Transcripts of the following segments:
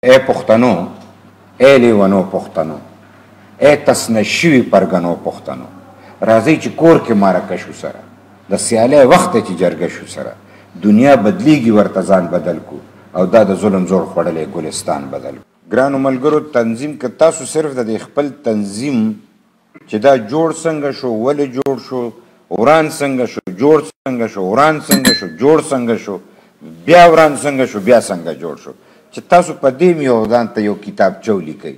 اے پښتنو، اے لیونو پښتنو، اے تسنشوي پرګنو پښتنو، راځئ چې کور کې مرکه شو سره، د سیالۍ وخت چې جرګه شو سره، دنیا بدلیږي ورته ځان بدل کو او دا د ظلم زور خوړلی ګلستان بدل کو. ګرانو ملګرو، تنظیم که تاسو صرف د خپل تنظیم چې دا جوړ څنګه شو، ولې جوړ شو، وران څنګه شو، جوړ څنګه شو، وران څنګه شو، جوړ څنګه شو، بیا وران څنګه شو، بیا څنګه جوړ شو، چې تاسو په دې یو ځان ته یو کتابچه ولیکئ،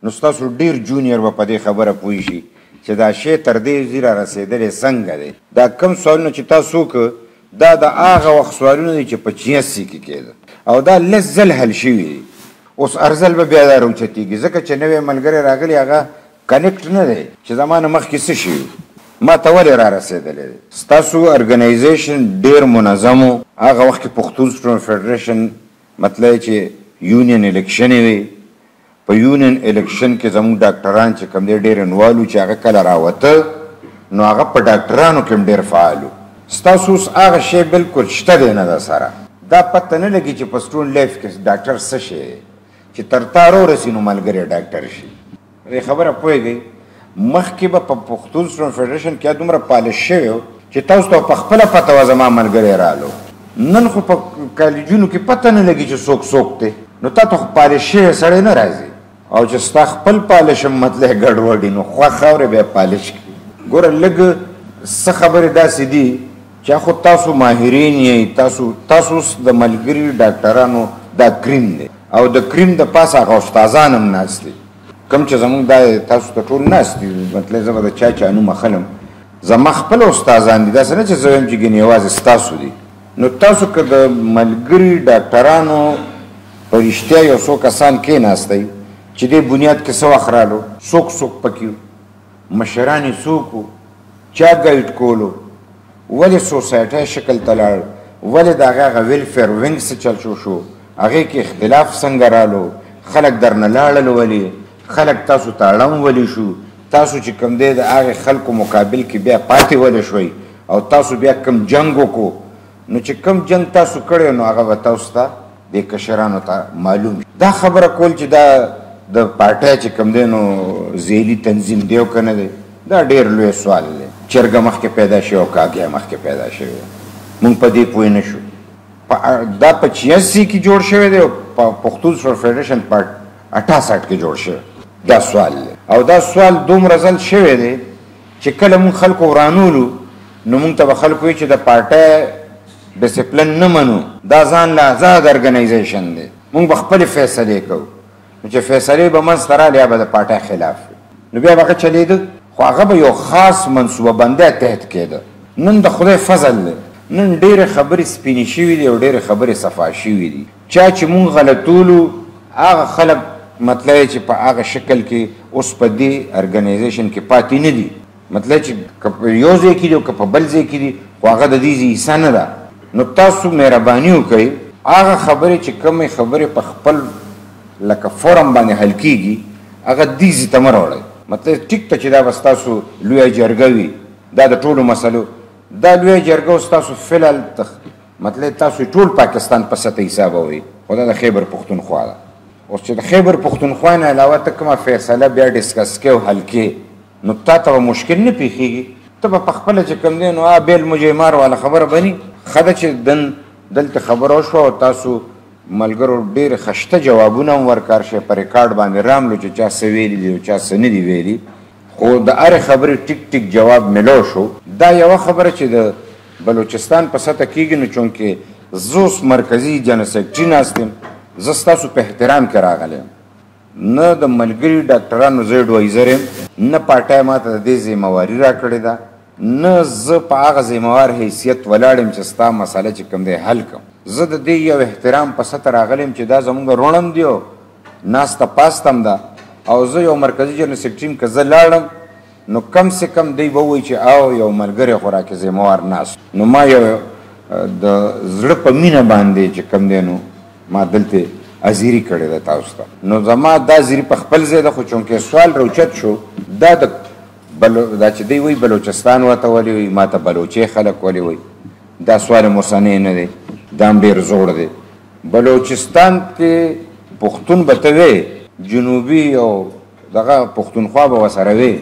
نو ستاسو ډېر جونیر به په دې خبره پوه شي چې دا شی تر دې ځای را رسېدلی څنګه دی. دا کم سوالونه چې تاسو وکړه دا د هغه وخت سوالونه دي چې په 86 کې کېده او دا لس ځل حل شوي دي. اوس ارزل به بیا دا راوچتېږي ځکه چې نوی ملګری راغلی هغه کنیکټ نه دی چې زما نه مخکې څه شوي ما ته ولې را رسېدلی دی. ستاسو ارګنایزیشن ډېر منظم و. هغه وخت کې پښتون سټوډنټ فیډریشن مطلب چې یونین الیکشنې وي، په یونین الیکشن کې زموږ ډاکټران چې کوم دی ډېر انوالو چې هغه کله راوته نو هغه په ډاکټرانو کې هم ډېر فعال و. ستاسو اوس هغه شی بلکل شته دی نه ده سره. دا پته نه لګي چې په سټوډنټ لایف کې ډاکټر څه شی دی چې تر تا راورسي نو ملګری ډاکټر شي. دې خبره پوهېږئ. مخکې به په پښتون سټوډنټ فیډریشن کې دومره پالش شوی و چې تاسو ته په خپله پته وه زما ملګری رالو. نن خو په کالجونو کې پته نه لګي چې څوک څوک دی، نو تا ته خو پالش شوی سړی نه راځي او چې ستا خپل پالش هم مطلب ګډوډ نو خوښ خاورې بیا پالش کړي. ګوره لږ څه خبرې داسې دي چې خو تاسو ماهرین یې، تاسو اوس د ملګري ډاکټرانو دا کریم دی او د کریم د پاسه هغه استادان هم ناست دي کوم چې زموږ دا تاسو ته ټول ناست دي. مطلب زه به د چا نوم اخلم، زما خپل استادان دي، داسې نه چې زه وایم چې ګینې یوازې ستاسو دي. نو تاسو که د ملګري ډاکټرانو په رښتیا یو څو کسان کېناستی چې دې بنیاد کې څه وخت رالو، څوک پکې وو، مشران یې څوک وو، چا ګایډ کولو، ولې سوسایټۍ شکل ته لاړ، ولې د هغه ویلفیر وینګ څه چل شو، هغې کې اختلاف څنګه رالو، خلک درنه لاړل ولې، خلک تاسو ته اړم ولې شو، تاسو چې کوم دی د هغې خلکو مقابل کې بیا پاتې ولې شوئ او تاسو بیا کوم جنګ وکړو. نو چې کوم جنګ تاسو کړی نو هغه به تاسو ته د کشرانو ته معلوم شي. دا خبره کول چې دا د پارټۍ چې کوم دی نو ذیلي تنظیم دی او که نه دی، دا ډېر لوی سوال دی. چرګه مخکې پیدا شوې او کاږی مخکې پیدا شوې، موږ په دې پوه نه شو. دا په 86 کې جوړ شوی دی او په پښتون سټوډنټ فیډریشن په 68 کې جوړ شوی. دا سوال دی او دا سوال دومره ځل شوی دی چې کله موږ خلکو ورانولو نو موږ ته به خلکو وایي چې د پارټۍ ډسپلن نه منو، دا ځان له آزاد ارګنایزیشن دی، موږ به خپلې فیصلې کوو. نو چې فیصلې به منځته راغلې یا به د پارټۍ خلاف وي نو بیا به هغه چلېده، خو هغه به یو خاص منصوبه بندی تحت کېده. نن د خدای فضل دی، نن ډېرې خبرې سپینې شوي دي او ډېرې خبرې صفا شوي دي. چا چې موږ غلطولو هغه خلک مطلب چې په هغه شکل کې اوس په دې ارګنایزیشن کې پاتې نه دي. مطلب چې که په یو ځای کې دي او که په بل ځای کې دي خو هغه د دې ځای حصه نه ده. نو تاسو مهرباني وکئ هغه خبرې چې کومې خبرې په خپل لکه فورم باندې حل کېږي هغه دې ځای ته مه راوړئ. مطلب ټیک ته چې دا به ستاسو لویه جرګه وي، دا د ټولو مسلو دا لویه جرګه اوس تاسو فلحال مطلب تاسو ټول پاکستان په سطح حسابوئ، خو دا د خیبر پښتونخوا ده. اوس چې د خیبر پښتونخوا نه علاوه ته کومه فیصله بیا ډسکس کې او حل کې نو تا ته به مشکل نه پیښېږي، ته به په خپله چې کوم دی نو بیل مجمار والا خبره بني. ښه ده چې دلته خبره وشوه او تاسو ملګرو ډېر خشته جوابونه هم ورکار شي په ریکارډ باندې راملو چې چا څه ویلي دي او چا څه نه دي ویلي، خو د هرې خبرې ټیک جواب میلو شو. دا یوه خبره چې د بلوچستان په سطح کېږي نو چونکې زه اوس مرکزي جنرال سیکرټري ناست یم، زه ستاسو په احترام کې راغلی یم، نه د ملګري ډاکټرانو زه ایډوایزر یم، نه پارټۍ ما ته د دې ذمهواري راکړې ده، نه زه په هغه ذمهوار حیثیت ولاړ یم چې ستا مسله چې کوم دی حل کړم. زه د دې یو احترام په سطح راغلی یم چې دا زموږ روڼم دی او ناسته پاسته هم ده او زه یو مرکزي جنرال سیکرټري یم که زه لاړم نو کم سے کم دی به ووایي چې او یو ملګری خو راکې ذمهوار ناست. نو ما یو د زړه په مینه باندې چې کوم دی نو ما دلته حاضري کړې ده تاسو ته. نو زما دا حاضري په خپل ځای ده، خو چونکې سوال راوچت شو دا چې دی وایي بلوچستان ورته ولې وایي، ما ته بلوچي خلک ولې وایي، دا سوال مصنع نه دی، دا هم ډېر زوړ دی. بلوچستان کې پښتون به ته وې جنوبي او دغه پښتونخوا به ورسره وې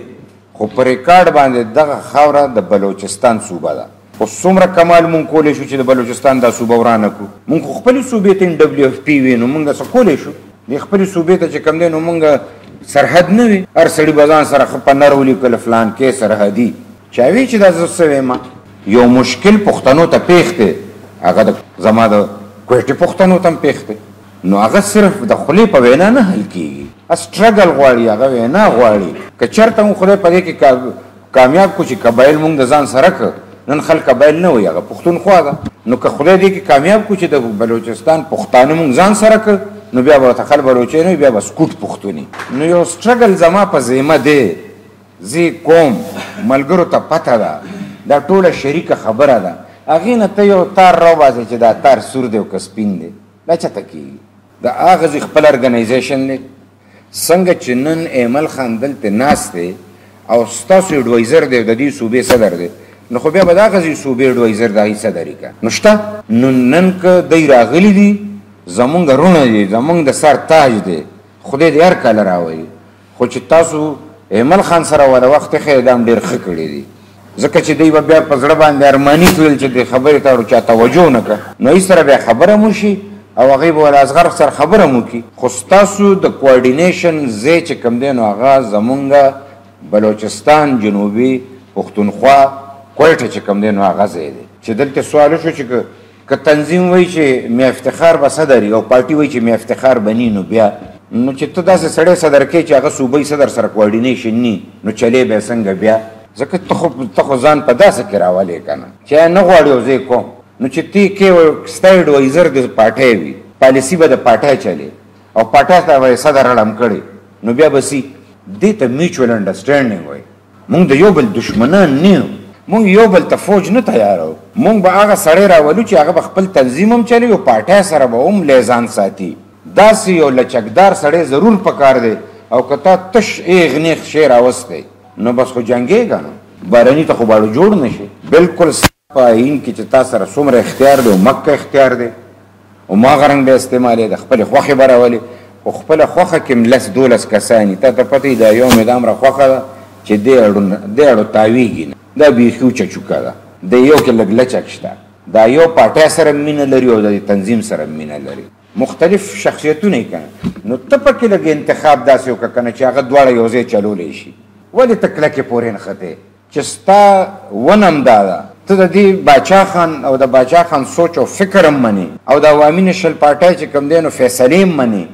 خو په ریکارډ باندې دغه خاوره د بلوچستان صوبه ده. خو څومره کمال مونږ کولی شو چې د بلوچستان دا صوبه ورانه کړو. مونږ خو خپلې صوبې ته WFP وي نو مونږ څه کولی شو. د خپلې صوبې ته چې کوم دی نو مونږ سرحد نه وي. هر سړي به ځان سره ښه په نر ولیکل فلان کې سرحدي چا وی چې دا زه څه ویم. یو مشکل پښتنو ته پیښ دی هغه زما د کوټې پښتنو ته هم پیښ دی نو هغه صرف د خولې په وینا نه حل کېږي. سټرګل غواړي هغه وینا غواړي. که چېرته مو خدای په دې کې کامیاب کړو چې قبایل مونږ د ځان سره کړ نن خلک قبایل نه وي هغه پښتونخوا ده. نو که خدای دې کې کامیاب کړو چې د بلوچستان پښتانه مونږ ځان سره کړ نو بیا به ورته خل بلوچی نه بیا به سکوټ پښتوني. نو یو سټرګل زما په ذمه دی زه کوم ملګرو ته پته ده دا ټوله شریکه خبره ده. هغې نه ته یو تار راوباسې چې دا تار سور دی او که سپین دی دا چېرته کېږي. د هغه خپل ارګنایزیشن دی څنګه چې نن ایمل خان دلته ناست دی او ستاسو ایډوایزر دی د دې صوبې صدر دی نو خو بیا به د هغه صوبې ایډوایزر د هغې صدري که نو شته. نو نن که دی راغلي دي زمونږ رونه دي زمونږ د سر تاج دی خدای دې هر کله راولي. خو چې تاسو ایمل خان سره وله وخت ښه دا هم ډېر ښه کړي دي ځکه چې دی به بیا په زړه باندې ارماني کړل چې دې خبرې ته چا توجه نه کړه نو هېڅ سره بیا خبره مو شي او هغې به ول اصغر سره خبره مو کړي. خو ستاسو د کوارډینیشن ځای چې کوم دی نو هغه زمونږ بلوچستان جنوبي پښتونخوا کویټه چې کوم دی نو هغه ځای دی چې دلته سوال وشو چې که تنظیم وایي چې میا افتخار به صدر او پارټي وایي چې میا افتخار بني نو بیا نو چې ته داسې سړی صدر کوې چې هغه صوبۍ صدر سره کوارډینیشن ني نو چلی به څنګه بیا ځکه ته خو ځان په داسې کې راولې که نه چې نه غواړې او زه یې کوم نو چې تی کې ستا ایډوایزر د پارټۍ وي پالیسي به د پارټۍ چلې او پارټۍ ته به یې صدر اړم کړې نو بیا به سي دې ته میچوال انډرسټینډینګ وایي. مونږ د یو بل دشمنان نه یو مونږ یو بل ته فوج نه تیارو. مونږ به هغه سړی راولو چې هغه به خپل تنظیم هم چلي او پارټۍ سره به هم لیزان ساتي. داسې یو لچکدار سړی ضرور پکار دی او که تا تش ایغ نیغ شی راوستی نو بس خو جنګېږه نو بارني ته خو باړو جوړ نه شي. بلکل په عین کې چې تا سره څومره اختیار دی او مکه اختیار دی او ما غرنګ به استعمالې د خپلې خوښې به راولې خو خپله خوښه کې هم 10-12 کسان تا ته پته دا یو مې دا همره خوښه ده چې دې اړو تاویږي نه دا بیخي اوچه چوکه ده د یو کې لږ لچک شته دا یو پارټۍ سره مینه لري او د تنظیم سره مینه لري مختلف شخصیتونه یې که نو ته پکې لږ انتخاب داسې وکړه که نه چې هغه دواړه یو ځای چلولی شي. ولې ته کلکې پورې نښتې چې ستا ونم دا ده ته د دې باچا خان او د باچا خان سوچ او فکر هم منې او د عوامي نشل پارټۍ چې کوم دی نو فیصلې هم منې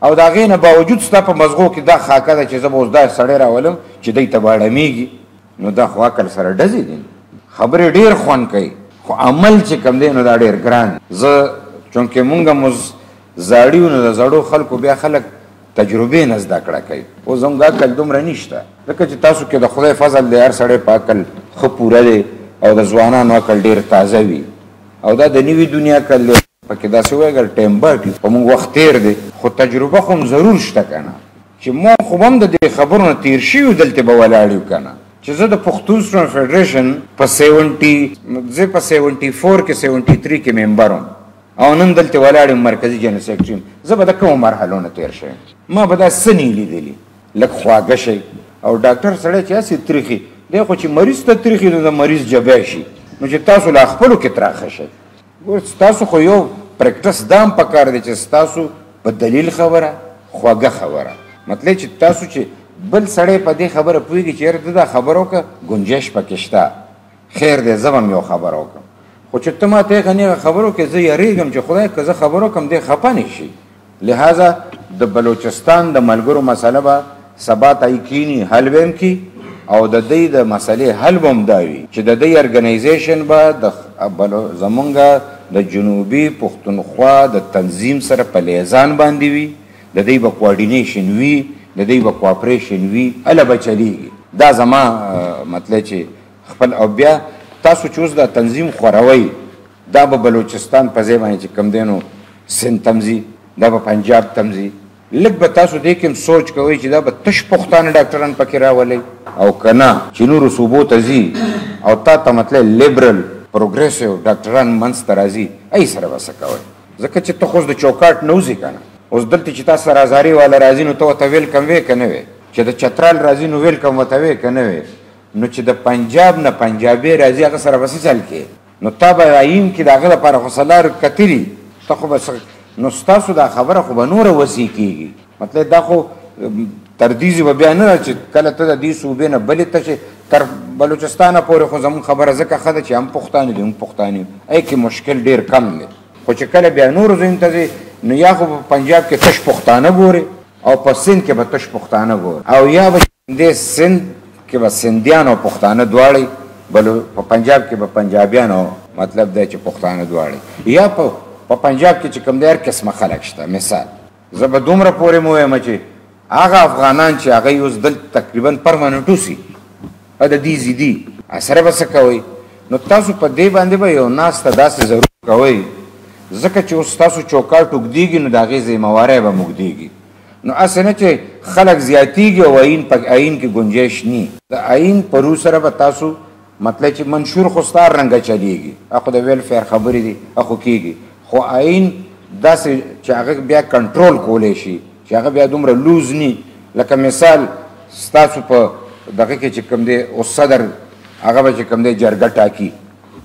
او د هغې نه باوجود ستا په مزغو کې دا خاکه ده چې زه به اوس دا سړی راولم چې دی ته به اړمیږي نو دا خو عقل سره ډزې دي. خبرې ډېر خوند کوي خو عمل چې کوم دی نو دا ډېر ګران. زه چونکې مونږ هم زاړي وو نو د زړو خلکو بیا خلک تجربې نه زده کړه کوي اوس زموږ عقل دومره نشته ځکه چې تاسو کې د خدای فضل دی هر سړی په عقل ښه پوره دی او د ځوانانو عقل ډېر تازه وي او دا د نوي دنیا عقل دی پکې داسې وایي اګر ټایم باټي په موږ وخت تېر دی خو تجربه خو هم ضرور شته که نه چې موږ خو هم د دې خبرو نه تېر شوي دلته به ولاړ یو که نه چې زه د پښتون سټوډنټ فیډریشن په 74 کې 73 کې ممبر وم او نن دلته ولاړ یم مرکزي جنرال سیکرټري زه به د کومو مرحلو نه تېر شوی ما به دا څه نه لیدلي لږ خواږه شئ او ډاکټر سړی چې هسې تریخي دی خو چې مریض ته تریخي نو د مریض جبی شي نو چې تاسو لا خپلو کې تراخه شئ ستاسو خو یو پریکټس دا هم پکار دی چې ستاسو په دلیل خبره خواږه خبره مطلب چې تاسو چې بل سړی په دې خبره پوهېږي چې یاره دا خبره وکړه ګنجش پکې شته خیر دی زه به هم یو خبره وکړم خو چې ته ما ته یې غنیغه خبرو کې زه یریږم چې خدای که زه خبرو کم دی خفه نه شي. لہذا د بلوچستان د ملګرو مسله به سبا ته کینی حل به هم کي او د دې د مسلې حل به هم دا وي چې د دې ارګنایزیشن به زمونږ د جنوبي پښتونخوا د تنظیم سره په لیزان باندې وي د دې به کوارډینیشن وي د دې به کوآپریشن وي هله به چلیږي دا زما مطلب چې خپل او بیا تاسو چې اوس دا تنظیم خوروئ دا به بلوچستان په ځای باندې چې کوم دی نو سند تمځي دا به پنجاب تمځي لږ به تاسو دې کې هم سوچ کوئ چې دا به تش پښتانه ډاکټران پکې راولئ او که نه چې نورو صوبو ته ځي او تا ته مطلب لیبرل پروګریسیو ډاکټران منځ ته راځي ای سره به څه کوئ ځکه چې ته خو اوس د چوکاټ نه وځې که نه اوس دلته چې تاسو رازاري والا راځي نو ته ورته ویلکم وې که نه وې چې د چترال راځي نو ویلکم ورته وې که نه وې نو چې د پنجاب نه پنجابي راځي هغه سره به څه چل کې نو تا به عین کې د هغه لپاره خو سلار کتلي ته خو به نو ستاسو دا خبره خو به نوره وسیع کېږي مطلب دا خو تردیزي به بیا نه چې کله ته د دې صوبې نه بلې ته چې تر بلوچستانه پورې خو زموږ خبره ځکه ښه ده چې هم پښتانه دي هم پښتانه یو ای کې مشکل ډېر کم دی خو چې کله بیا نورو ځایونو ته ځې نو یا خو په پنجاب کې تش پښتانه ګورې او په سند کې به تش پښتانه ګورې او یا به دې سند کې به سندیان او پښتانه دواړه په پنجاب کې به پنجابیان او مطلب دی چې پښتانه دواړه یا په پنجاب کې چې کوم دی هر قسمه خلک شته مثال زه به دومره پورې مو وایم چې هغه افغانان چې هغه اوس دلته تقریبا پرماننټ اوسي د دې زیدي سره به څه کوئ نو تاسو په دې باندې به یو ناسته داسې ضرور کوئ ځکه چې اوس تاسو چوکاټ اوږدېږي نو د هغې ذمهواری به مو اوږدېږي نو هسې نه چې خلک زیاتېږي او عین کې گنجایش نی د عین په رو سره به تاسو مطلب چې منشور خو ستا رنګه چلیږي هغه د ویلفیر خبرې دي هغه کېږي خو عین داسې چې هغه بیا کنټرول کولی شي چې هغه بیا دومره لوز نی لکه مثال ستاسو په دغه کې چې کوم دی اوس صدر هغه به چې کوم دی جرګه ټاکي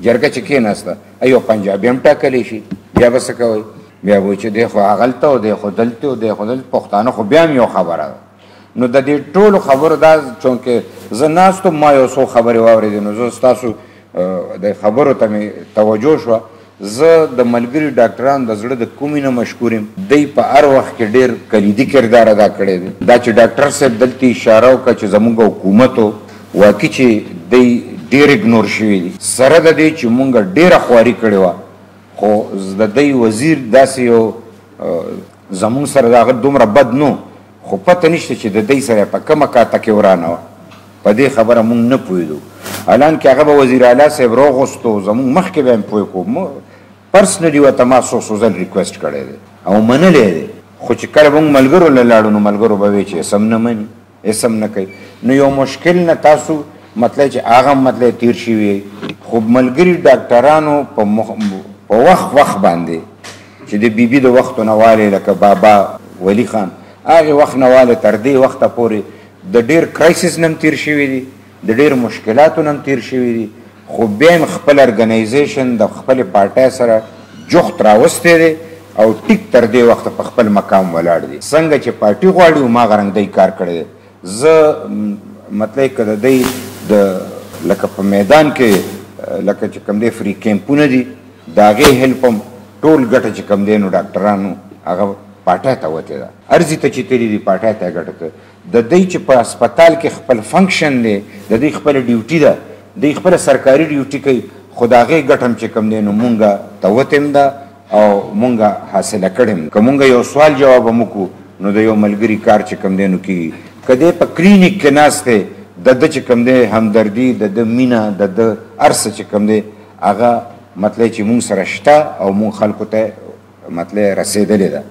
جرګه چې کېناسته ایو پنجابي هم ټاکلی شي بیا به څه کوئ بیا به چې دی خو هغلته او دی خو دلته او دی خو دلته پښتانه خو بیا هم یو خبره ده نو د دې ټولو خبرو دا چونکې زه ناست ما یو څو خبرې واورېدې نو زه ستاسو د خبرو ته مې توجه شوه زه د ملګري ډاکټران د زړه د کومې نه مشکور یم دی په هر وخت کې ډېر کلیدي کردار ادا کړی دی دا چې ډاکټر صاحب دلته اشاره وکړه چې زموږ حکومت واقعي چې دی ډېر اګنور شوي دي سره د دې چې مونږ ډېره خواري کړې وه خو د دی وزیر داسې یو زموږ سره د هغه دومره بد نو خو پته نشته چې د دی سره په کومه کاته کې ورانه وه په دې خبره مونږ نه پوهېدو الان کې هغه به وزیر اعلی صاحب راغوستو زموږ مخکې به هم پوه کړو پرسنلي ورته ما څو ځل ریکویسټ کړی دی او منلی دی خو چې کله به مونږ ملګرو له لاړو نو ملګرو به وی چې اسم نه مني اسم نه کوي نو یو مشکل نه تاسو مطلب چې هغه مطلب تیر شوي خو ملګري ډاکټرانو په وخت باندې چې د بیبي د وختو نه والې لکه بابا ولی خان هغې وخت نه والې تر دې وخته پورې د ډېر کرایسس نه هم تیر شوي دي د ډېر مشکلاتو نه هم تیر شوي دي خو بیا هم خپل ارګنایزیشن د خپلې پارټۍ سره جوخت راوستی دی او ټیک تر دې وخته په خپل مقام ولاړ دي څنګه چې پارټي غواړي هماغه رنګ دی کار کړی دی زه مطلب که د دی لکه په میدان کې لکه چې کوم دی فری کیمپونه دي د هغې هیلپ هم ټول ګټه چې کوم دی نو ډاکټرانو هغه پارټۍ ته وتې ده ارزي ته چې تلي دي پارټۍ ته ګټه کوي د دی چې په هسپتال کې خپل فنکشن دی د دوی خپله ډیوټي ده دوی خپله سرکاري ډیوټي کوي خو د هغې ګټه هم چې کوم دی نو مونږ ته وتې ده او مونږ حاصله کړې که مونږ یو سوال جواب هم وکړو نو د یو ملګري کار چې کوم دی نو کېږي که دی په کلینیک کې ناست دی د ده چې کوم دی همدردي د ده مینه د ده هر څه چې کوم دی هغه مطلب چې مونږ سره شته او مونږ خلکو ته مطلب رسېدلې ده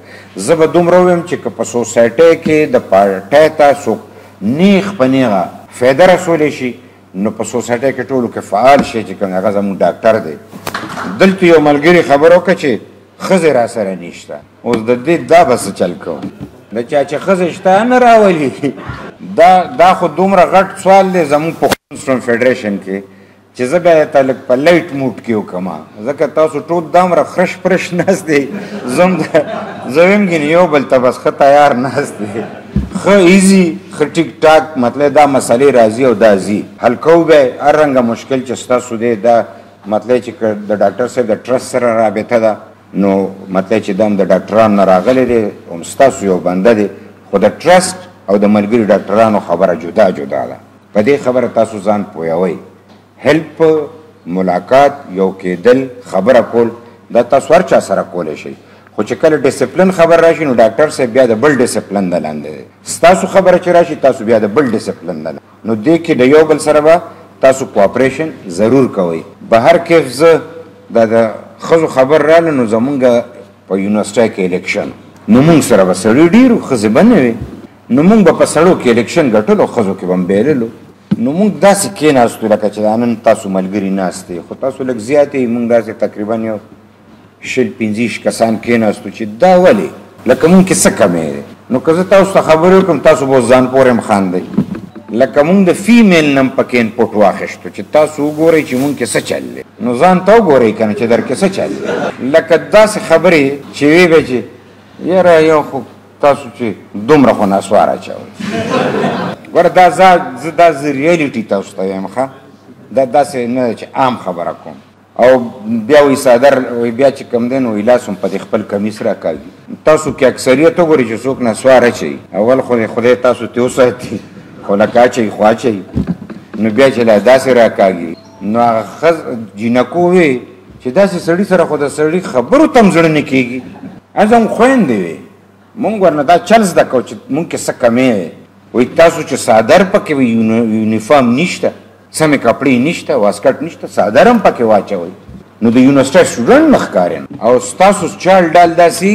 زه به دومره ووایم چې که په سوسایټۍ کې د پارټۍ ته څوک نیغ په نیغه فایده رسولی شي نو په سوسایټۍ کې ټولو کې فعال شي چې کوم هغه زموږ ډاکټر دی دلته یو ملګري خبر وکړه چې ښځې را سره نشته اوس د دې دا به څه چل کوم د چا چې ښځې شته نه راولي دا خو دومره غټ سوال دی زموږ پښتون سټوډنټ فیډریشن کې چې زه بیا ته لږ په لایټ موډ کې وکړم ځکه تاسو ټول دومره خرش پرش ناست دی زه ویم ګینې یو بل ته بس ښه تیار ناست دی ښه ایزي ښه ټیک ټاک مطلب دا مسلې راځي او دا ځي حل کوو بیا هر رنګه مشکل چې ستاسو دی دا مطلب چې د ډاکټر صاحب د ټرست سره رابطه ده نو مطلب چې دا هم د ډاکټرانو نه راغلی دی هم ستاسو یو بنده دی خو د ټرست او د ملګري ډاکټرانو خبره جدا جدا ده په دې خبره تاسو ځان پوهوئ هیلپ ملاقات یو کېدل خبره کول دا تاسو هر چا سره کولی شئ خو چې کله ډسپلن خبر راشي نو ډاکټر صاحب بیا د بل ډسپلن د لاندې دی ستاسو خبره چې راشي تاسو بیا د بل ډسپلن د لاندې نو دې کې د یو بل سره به تاسو کوآپریشن ضرور کوئ بهر کیف زه د ښځو خبر راله نو زمونږ په یونیورسټۍ کې الیکشن نو مونږ سره به سړي ډېرو ښځې به نه وې نو مونږ به په سړو کې الیکشن ګټلو ښځو کې به هم بیللو نو مونږ داسې کېناستو لکه چې دا نن تاسو ملګري ناست دی خو تاسو لږ زیات یې مونږ داسې تقریبا یو 20-25 کسان کېناستو چې دا ولې لکه مونږ کې څه کمی دی نو که زه تاسو ته خبرې وکړم تاسو به ځان پورې هم خاندئ لکه مونږ د فیمیل نه هم پکې انپوټ واخیستو چې تاسو وګورئ چې مونږ کې څه چل دی نو ځان ته وګورئ که نه چې در کې څه چل دی لکه داسې خبرې چې وی به چې یاره یو خو تاسو چې دومره خو نسوار اچوئ ګوره دا زه ریالټي تاسو ته وایم ښه دا داسې نه ده چې عام خبره کوم او بیا وایي صادر بیا چې کوم دی نو وایي لاس هم په دې خپل کمیس راکاږي تاسو کې اکثریت وګورئ چې څوک نسوار اچوي اول خدای تاسو ترې وساتي خو لکه اچوي خو اچوي نو بیا چې لا داسې راکاږي نو هغه جینکو وی چې داسې سړي سره خو د سړي خبرو ته هم زړه نه کېږي هغه هم خویندې وي مونږ ورنه دا چل زده کوو چې مونږ کې څه کمی دی وایي تاسو چې صادر پکې وي یونیفارم نشته سمې کپړې نشته واسکټ نشته صادر هم پکې واچوئ نو د یونیورسټۍ سټوډنټ نه ښکاري او ستاسو چال ډال داسې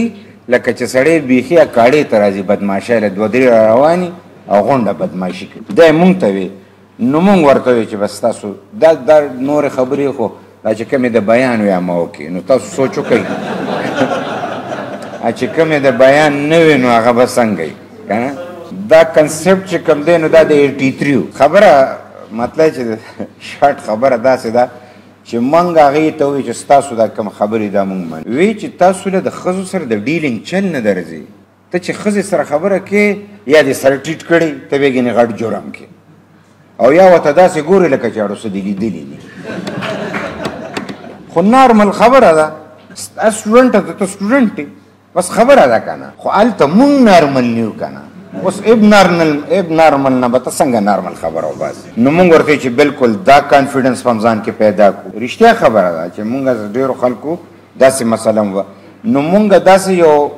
لکه چې سړی بیخي کاړې ته راځي بدماشۍ له دوه درې را رواني او غونډه بدماشي کوي دا یې مونږ ته وي نو مونږ ورته وی چې بس تاسو دا نورې خبرې خو دا چې کومې د بیان وي ما وکړي نو تاسو سوچ وکئ چې کومې د بیان نه وي نو هغه به څنګه وي که نه دا کنسپټ چې کوم دی نو دا د 83 خبره مطلب چې شارټ خبره داسې ده چې موږ هغې ته وایي چې ستاسو دا کوم خبرې دا موږ منو وایي چې تاسو له د ښځو سره د ډیلینګ چل نه درځي ته چې ښځې سره خبره کې یا دې سره ټیټ کړی ته بیا ګینې غټ جرم کې او یا ورته داسې ګورې لکه چې اړو څه دې لیدلي دي خو نارمل خبره ده سټوډنټ ته ته سټوډنټ یې بس خبره ده که نه خو هلته مونږ نارمل نه یو که نه اوس اب نارمل نه به ته څنګه نارمل خبره وباسي نو مونږ ورته چې بالکل دا کانفیډنس په ځان کې پیدا کړو رښتیا خبره ده چې مونږ ډېرو خلکو داسې مسله وه نو مونږ داسې یو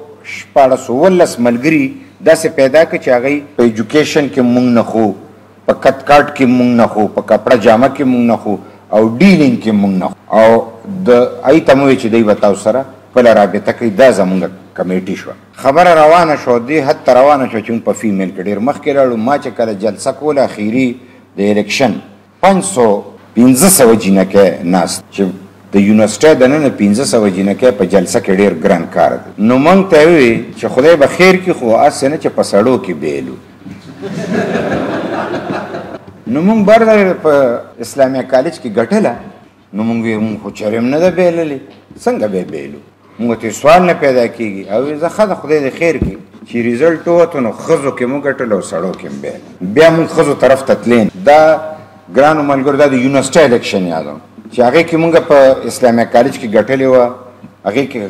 1419 ملګري داسې پیدا کړه چې هغوی په ایجوکیشن کې مونږ نه خو په کټ کاټ کې مونږ نه خو په کپړه جامه کې مونږ نه خو او ډیلینګ کې مونږ نه او د هغوی ته مو وایي چې دوی به تاسو سره خپله رابطه کوي دا زمونږ کمیټي شوه خبره روانه شوه دې حد ته روانه شوه چې موږ په فیمیل کې ډېر مخکې لاړو ما چې کله جلسه کوله اخري د الیکشن 500 جینکۍ ناست چې د یونیورسټۍ دننه 500 جینکۍ په جلسه کې ډېر ګران کار دی نو موږ ته یې وویل چې خدای به خیر کړي خو هسې نه چې په سړو کې بیلو نو موږ برده په اسلامیه کالج کې ګټله نو موږ ویل خو چېرې هم نه ده بیللې څنګه به بیلو موږ ته سوال نه پیدا کېږي او زه ښه ده خدای دې خیر کړي چې ریزلټ ووته نو ښځو کې مو ګټل او سړو کې هم بیا موږ ښځو طرف ته تلین دا ګرانو ملګرو دا د یونیورسټۍ الیکشن یادوم چې هغې کې مونږ په اسلامیه کالج کې ګټلې وه هغې کې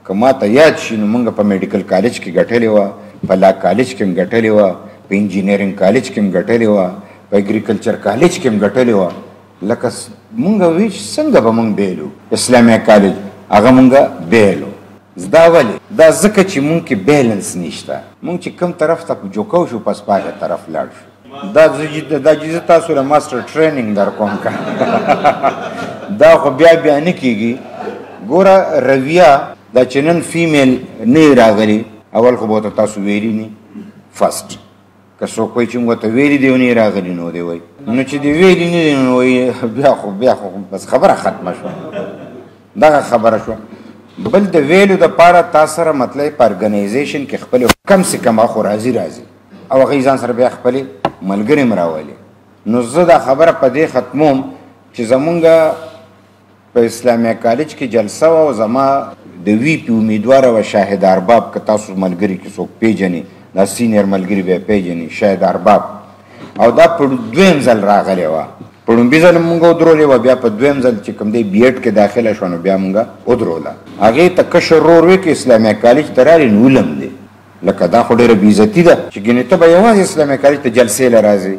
که ما ته یاد شي نو مونږ په میډیکل کالج کې ګټلې وه په لا کالج کې هم ګټلې وه په انجینرینګ کالج کې هم ګټلې وه په اګریکلچر کالج کې هم ګټلې وه لکه مونږ وی څنګه به مونږ بیلو اسلامیه کالج هغه مونږ بیلو دا ولې دا ځکه چې مونږ کې بیلنس نشته مونږ چې کوم طرف ته جوکو شو پس پاکه طرف لاړ شو دا جزه تاسو له ماسټر ټریننګ در کوم که دا خو بیا نه کېږي ګوره رویه دا چې نن فیمیل نه راغلي اول خو به ورته تاسو ویلي نه فسټ که څوک وایي چې موږ ورته ویلي دی او نه راغلي نو دی وایي نو چې دی ویلي نه دی نو وایي بیا خو بس خبره ختمه شوه دغه خبره شوه بل د ویلو دپاره تا سره مطلب په ارګنایزیشن کې خپلې کم سے کم خو راځي او هغې ځان سره بیا خپلې ملګري م راولي نو زه دا خبره په دې ختموم چې زمونږ په اسلامیه کالج کې جلسه وه او زما د وی پي امیدواره وه شاهد ارباب که تاسو ملګري کې څوک پیژني دا سینیر ملګري به یې پیژني شاهد ارباب او دا په دویم ځل راغلی وه په لومبي ځل مونږ ودرولې وه بیا په دویم ځل چې کوم دی بي ایډ کې داخله شوه نو بیا مونږ ودروله هغې ته کشر ورور وی که اسلامیه کالج ته رالې نو علم دی لکه دا خو ډېره بېعزتي ده چې ګینې ته به یوازې اسلامیه کالج ته جلسې له راځې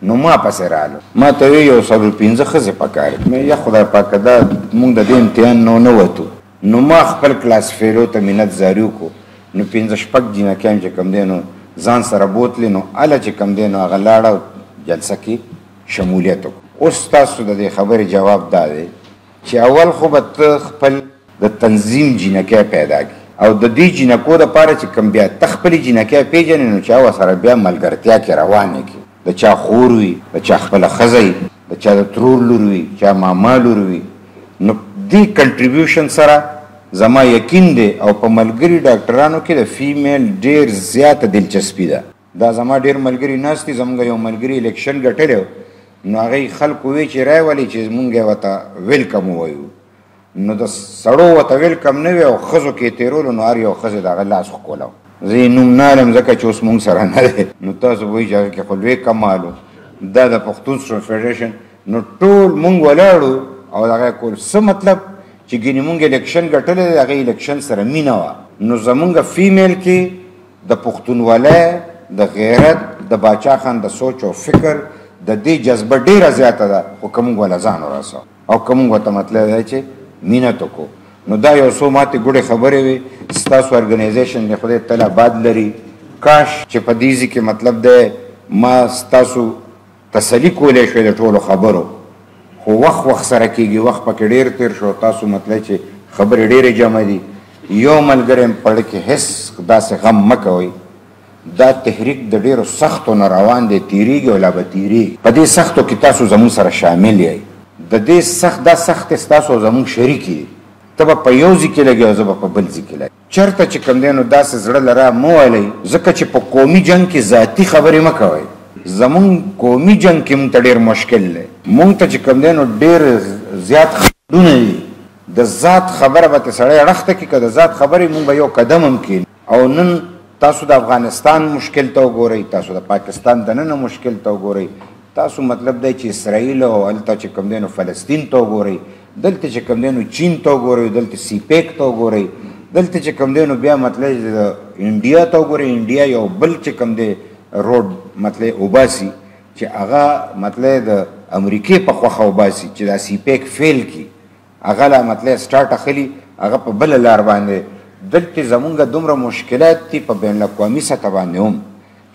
نو ما پسې رالو ما ته وی 115 ښځې پکار مې یا خدای پاکه دا مونږ د دې امتحان نه وتو نو ما خپل کلاس فیلو ته منت زاري وکړو نو 5-6 جینکیان چې کوم دی نو ځان سره بوتلې نو هله چې کوم دی نو هغه لاړه جلسه کې شمولیت وکړو اوس تاسو د دې خبرې جواب دا دی چې اول خو به ته خپل د تنظیم جینکۍ پیدا کړي او د دې جینکو دپاره چې کوم بیا ته خپلې جینکۍ پیژنې نو چا ورسره بیا ملګرتیا کې روانې کړي د چا خور وي د چا خپله ښځه وي د چا د ترور لور وي چا ماما لور وي نو دې کنټریبیوشن سره زما یقین دی او په ملګري ډاکټرانو کې د فیمیل ډیر زیاته دلچسپي ده. دا زما ډیر ملګري ناست دي. زموږ یو ملګري الیکشن ګټلی نو هغې خلکو وی چې رای ولې چې مونږ یې ورته ویلکم ووایو نو د سړو ورته ویلکم نه وي او ښځو کې تېرولو نو هر یو ښځې د هغه لاس ښکولاو. زه یې نوم نه علم ځکه چې اوس مونږ سره نه دی نو تاسو به وایي چې هغه کې خو لوی کمال و. دا د پښتون فیډریشن نو ټول مونږ ولاړو او هغه کول څه مطلب چې ګینې مونږ الیکشن ګټلی دی هغې الیکشن سره مینه وه. نو زمونږ فیمیل کې د پښتونولۍ د غیرت د باچا خان د سوچ او فکر د دې جذبه ډیره زیاته ده خو که موږ وله ځان ورسو او که موږ ورته مطلب دی چې مینه وکړو. نو دا یو څو ماتې ګوډې خبرې وې. ستاسو ارګنایزیشن د خدای تعالی باد لري. کاش چې په دې ځای کې مطلب دی ما ستاسو تسلي کولی شوی د ټولو خبرو خو وخت سره کېږي. وخت پکې ډېر تېر شو. تاسو مطلب چې خبرې ډېرې جمع دي. یو ملګری په پړه کې هېڅ داسې غم مه کوئ. دا تحریک د ډیرو سختو نه روان دی تیریږي او لا به تیریږي. په دې سختو کې تاسو زموږ سره شامل یئ. د دې سخت دا سخت ستاسو زموږ شریک دي. ته به په یو ځای کې لګې او زه به په بل ځای کې لګې. چېرته چې کوم دی نو داسې زړه لره مه وایئ ځکه چې په قومي جنګ کې ذاتي خبرې مه کوئ. زموږ قومي جنګ کې موږ ته ډېر مشکل دی. موږ ته چې کوم دی نو ډېر زیات خنډونه دي. د ذات خبره به ته سړی رخته کړي که د ذات خبرې موږ به یو قدم هم کښېنو. او نن تاسو د افغانستان مشکل ته وګورئ. تاسو د پاکستان دننه مشکل ته وګورئ. تاسو مطلب دی چې اسرائیل او هلته چې کوم دی نو فلسطین ته وګورئ. دلته چې کوم دی نو چین ته وګورئ. دلته سی پیک ته وګورئ. دلته چې کوم دی نو بیا مطلب د انډیا ته وګورئ. انډیا یو بل چې کوم دی روډ مطلب وباسي چې هغه مطلب د امریکې په خوښه وباسي چې دا سی پیک فیل کړي. هغه لا مطلب سټارټ اخلي هغه په بله لار باندې. دلته زمونږ دومره مشکلات دي په بین الاقوامي سطح باندې هم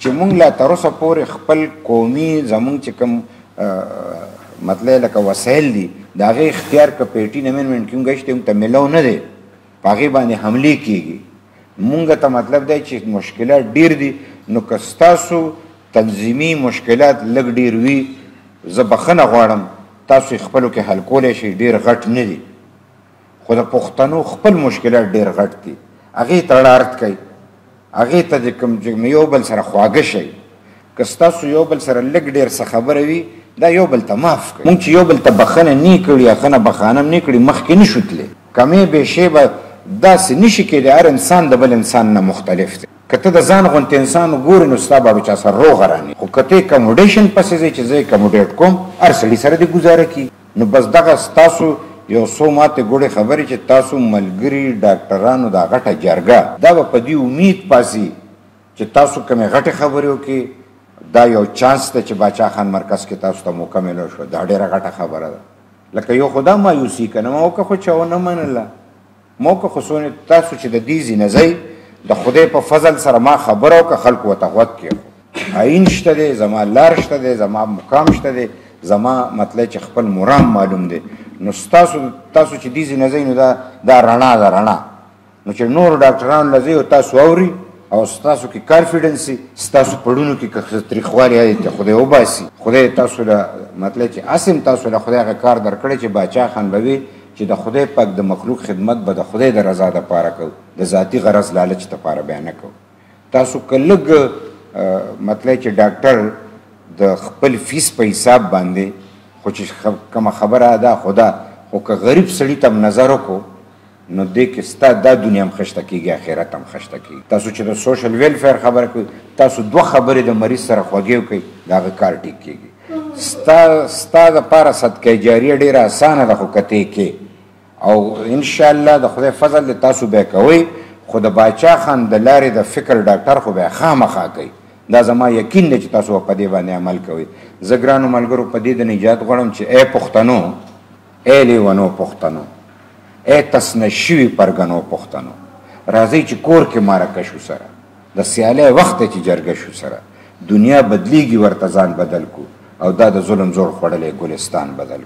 چې مونږ لا تر اوسه پورې خپل قومي زمونږ چې کوم مطلب لکه وسایل دي د هغې اختیار که پیټي امنډمنټ کې هم ګشتې هم ته میلاو نه دی. په هغې باندې حملې کېږي. مونږ ته مطلب دی چې مشکلات ډېر دي. نو که ستاسو تنظیمي مشکلات لږ ډېر وي زه بخښنه غواړم. تاسو یې خپلو کې حل کولی شئ. ډېر غټ نه دي خو د پښتنو خپل مشکلات ډېر غټ دي. هغې ته ړارت کوئ. هغې ته د کوم یو بل سره خواږه شئ. که ستاسو یو بل سره لږ ډېر څه خبره وي دا یو بل ته معاف کړئ. مونږ چې یو بل ته بخښنه نه کړي یا ښه نه بخانه نه کړي مخکې نه شو تللی. کمې بېشی به داسې نه شي کېدی. هر انسان د بل انسان نه مختلف دی. که ته د ځان غوندې انسان وګورې نو ستا به چا سره روغه راني. خو که ته یې کموډیشن پسې ځئ چې زه یې کموډیټ کوم هر سړي سره دې ګزاره کړي. نو بس دغه ستاسو یو څو ماته ګوډې خبرې چې تاسو ملګري ډاکټرانو دا غټه جرګه دا به په دې امید پاسي چې تاسو کومې غټې خبرې وکړي. دا یو چانس دی چې باچا خان مرکز کې تاسو ته موقع میلو شو. دا ډېره غټه خبره ده. لکه یو خو دا مایوسي که نه موقع خو چا ونه منله. موقع خو څونه تاسو چې د دې ځای نه ځئ د خدای په فضل سره ما خبره وکړه خلکو ورته غوږ کېښود. عین شته دی. زما لار شته دی. زما مقام شته دی. زما مطلب چې خپل مرام معلوم دی. نو تاسو چې دې ځای نه ځئ نو دا رڼا ده رڼا. نو چې نورو ډاکټرانو له ځئ او تاسو اوري او ستاسو کې کانفیډنس وي ستاسو پړونو کې که تریخوالی دی خدای وباسي. خدای تاسو له مطلب چې اسم تاسو له خدای هغه کار درکړی چې باچا خان به وي چې د خدای پاک د مخلوق خدمت به د خدای د رضا دپاره کوو. د ذاتي غرض لالچ دپاره بیا نه کوو. تاسو که لږ مطلب چې ډاکټر د خپل فیس په حساب باندې خو چې کومه خبره ده خدا خو که غریب سړي ته نظر وکړو نو دې کې ستا دا دنیا هم خشته کېږي آخرت هم خشته کېږي. تاسو چې د سوشل ویلفیر خبره کوئ تاسو دوه خبرې د مریض سره خوږې وکئ د هغه کار ټیک کېږي. ستا دپاره صدقه جاریه ډېره اسانه ده خو که ته یې کې او انشاءالله د خدای فضل دی تاسو بیا کوئ. خو د باچا خان د لارې د فکر ډاکټر خو بیا خامخا کوي. دا زما یقین دی چې تاسو په دې باندې عمل کوئ. زه ګرانو ملګرو په دې د نجات غواړم چې ای پښتنو ای لیونو پښتنو ای تسنه شوي پرګنو پښتنو راځئ چې کور کې مارکه شو سره د سیالۍ وخت دی چې جرګه شو سره دنیا بدلیږي ورته ځان بدل کو او دا د ظلم زور خوړلی ګلستان بدل